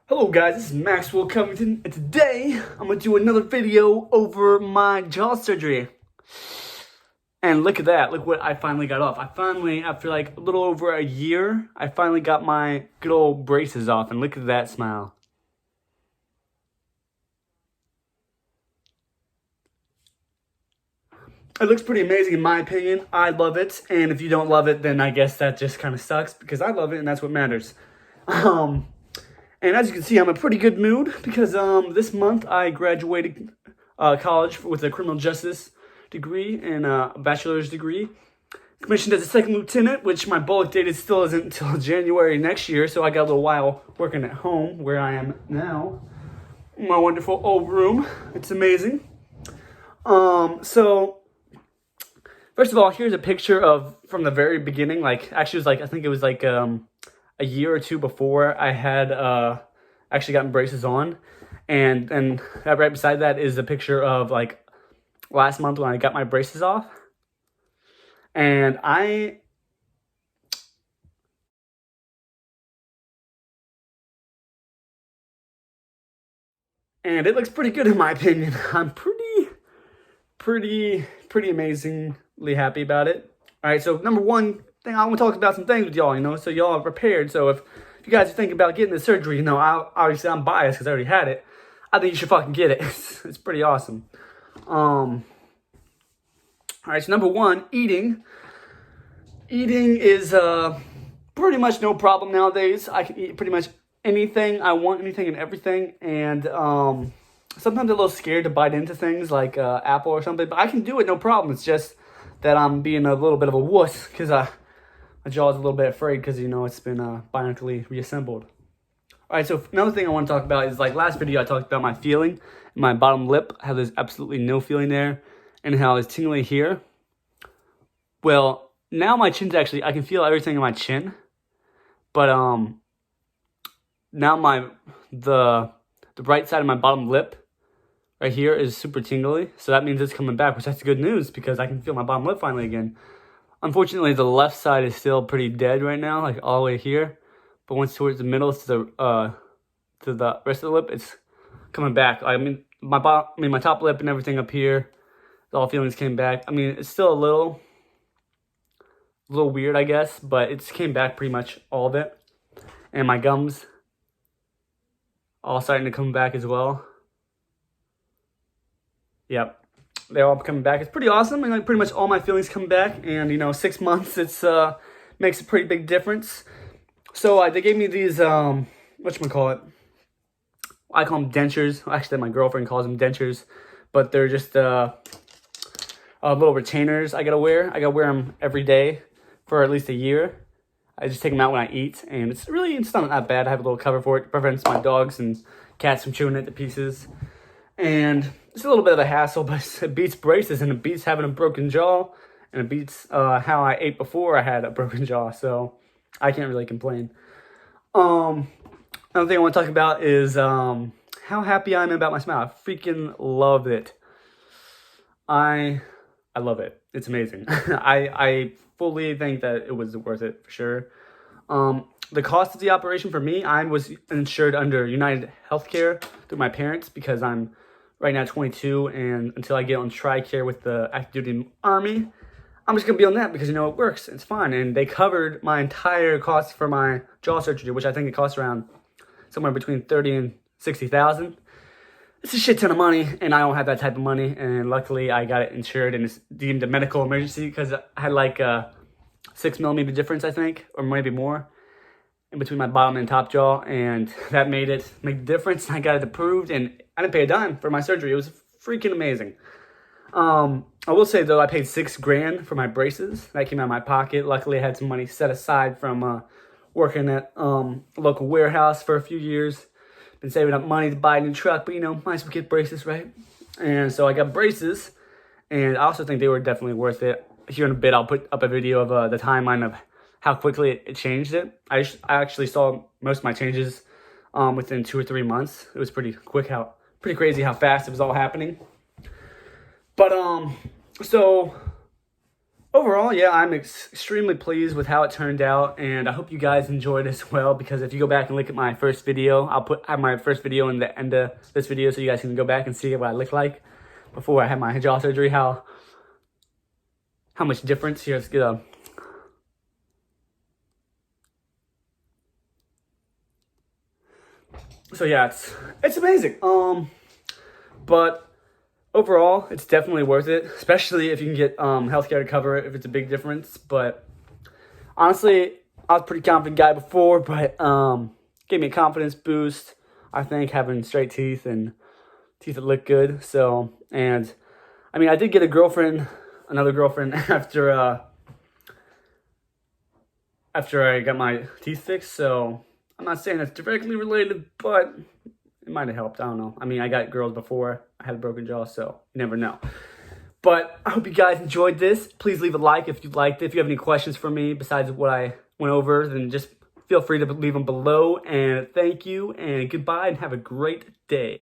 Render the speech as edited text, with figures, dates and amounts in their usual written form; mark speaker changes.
Speaker 1: Hello guys, this is Maxwell Covington, and today I'm going to do another video over my jaw surgery. And look at that, look what I finally got off. After like a little over a year, I finally got my good old braces off, and look at that smile. It looks pretty amazing in my opinion. I love it, and if you don't love it, then I guess that just kind of sucks, because I love it and that's what matters. And as you can see, I'm in a pretty good mood because this month I graduated college with a criminal justice degree and a bachelor's degree. Commissioned as a second lieutenant, which my bullet date still isn't until January next year, so I got a little while working at home where I am now. My wonderful old room. It's amazing. So first of all, here's a picture of from the very beginning. Actually, I think it was a year or two before I had actually gotten braces on. And right beside that is a picture of last month when I got my braces off. And it looks pretty good in my opinion. I'm pretty amazingly happy about it. All right, so number one thing, I want to talk about some things with y'all, so y'all are prepared. So if you guys are thinking about getting the surgery, obviously I'm biased because I already had it. I think you should fucking get it. It's pretty awesome. All right, so number one, eating. Eating is pretty much no problem nowadays. I can eat pretty much anything I want, anything and everything. And sometimes I'm a little scared to bite into things like apple or something, but I can do it no problem. It's just that I'm being a little bit of a wuss because my jaw is a little bit afraid because, it's been bionically reassembled. All right, so another thing I want to talk about is last video I talked about my feeling in my bottom lip, how there's absolutely no feeling there, and how it's tingly here. Well, now my chin's actually, I can feel everything in my chin, but now the right side of my bottom lip right here is super tingly, so that means it's coming back, which that's good news because I can feel my bottom lip finally again. Unfortunately, the left side is still pretty dead right now, all the way here. But once towards the middle to the rest of the lip, it's coming back. My top lip and everything up here, all feelings came back. It's still a little weird, I guess, but it's came back pretty much all of it. And my gums all starting to come back as well. Yep. They're all coming back. It's pretty awesome, and pretty much all my feelings come back. And 6 months, it's makes a pretty big difference. So they gave me these whatchamacallit? I call them dentures. Actually, my girlfriend calls them dentures, but they're just little retainers I gotta wear. I gotta wear them every day for at least a year. I just take them out when I eat, and it's not that bad. I have a little cover for it. It prevents my dogs and cats from chewing it to pieces. And it's a little bit of a hassle, but it beats braces, and it beats having a broken jaw, and it beats how I ate before I had a broken jaw, so I can't really complain. Another thing I want to talk about is how happy I am about my smile. I freaking love it. I love it. It's amazing. I fully think that it was worth it for sure. The cost of the operation for me, I was insured under United Healthcare through my parents because I'm right now 22, and until I get on TRICARE with the active duty Army, I'm just going to be on that because, it works. It's fine. And they covered my entire cost for my jaw surgery, which I think it costs around somewhere between $30,000 and $60,000. It's a shit ton of money, and I don't have that type of money. And luckily, I got it insured, and it's deemed a medical emergency because I had a 6 millimeter difference, I think, or maybe more, in between my bottom and top jaw, and that made the difference. I got it approved, and I didn't pay a dime for my surgery. It was freaking amazing. I will say though, I paid $6,000 for my braces. That came out of my pocket. Luckily, I had some money set aside from working at a local warehouse for a few years. Been saving up money to buy a new truck, but might as well get braces, right? And so I got braces, and I also think they were definitely worth it. Here in a bit, I'll put up a video of the timeline of how quickly it changed it. I actually saw most of my changes within 2 or 3 months. It was pretty crazy how fast it was all happening. But so overall, yeah, I'm extremely pleased with how it turned out, and I hope you guys enjoyed as well, because if you go back and look at my first video, have my first video in the end of this video so you guys can go back and see what I look like before I had my jaw surgery, how much difference. Here, let's get a... So yeah, it's amazing. But overall, it's definitely worth it, especially if you can get healthcare to cover it if it's a big difference. But honestly, I was a pretty confident guy before, but gave me a confidence boost, I think, having straight teeth and teeth that look good. So, and I mean, I did get another girlfriend after I got my teeth fixed, so I'm not saying that's directly related, but it might have helped. I don't know. I mean, I got girls before I had a broken jaw, so you never know. But I hope you guys enjoyed this. Please leave a like if you liked it. If you have any questions for me besides what I went over, then just feel free to leave them below. And thank you, and goodbye, and have a great day.